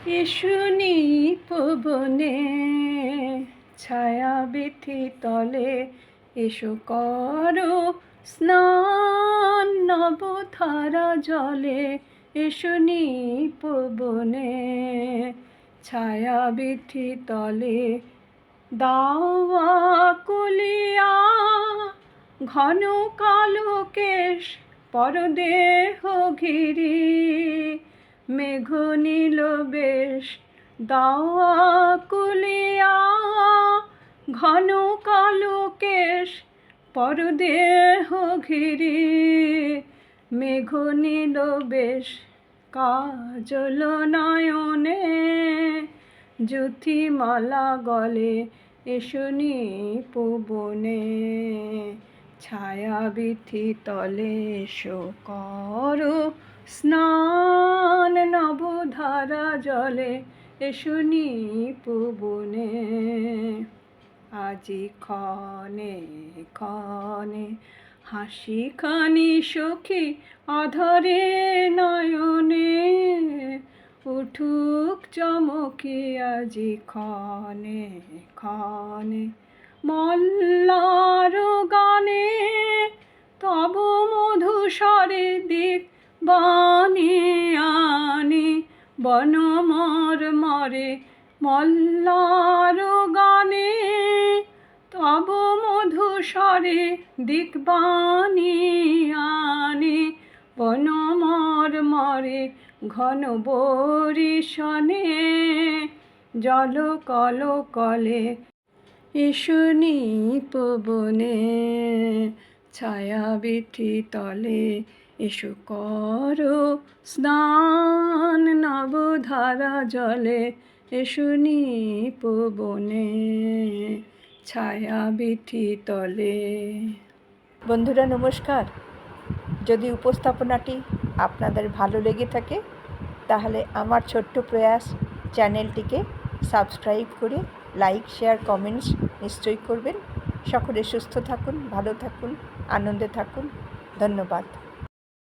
এসুনি পবনে ছায়া বিথি তলে এসো করো স্নান নবধারা জলে। এসুনি পবনে ছায়া বিথি তলে দাওয়া কুলিয়া ঘন কালো কেশ পরদেহ ঘিরি মেঘ নীল বেশ। দাওয়া কুলিয়া ঘন কালো কেশ পরদেহ ঘিরি মেঘ নীল বেশ। কাজল নয়নে জ্যোতিমালা গলে এসুনি পবনে ছায়া বিথি তলে এসো করো স্নান নবধারা জলে। এসুনি পবনে আজি ক্ষণে ক্ষণে হাসি খানি সখী আধারে নয়নে উঠুক চমকি আজি ক্ষণে ক্ষণে। মল্লার গানে তব মধুস্বরে দিক বাণী আনি বনমর মরে। মল্লার গানে তব মধুস্বরে দিক বাণী আনি বনমর মরে। ঘন বরিশনে জল কল কলে এসুনি পবনে ছায়া বিথি তলে এসো করো স্নান নবধারা জলে। এসুনি পবনে ছায়া বিথি তলে। বন্ধুরা নমস্কার। যদি উপস্থাপনাটি আপনাদের ভালো লেগে থাকে তাহলে আমার ছোট্ট প্রয়াস চ্যানেলটিকে সাবস্ক্রাইব করে লাইক শেয়ার কমেন্টস নিশ্চয়ই করবেন। সকলে সুস্থ থাকুন, ভালো থাকুন, আনন্দে থাকুন। ধন্যবাদ।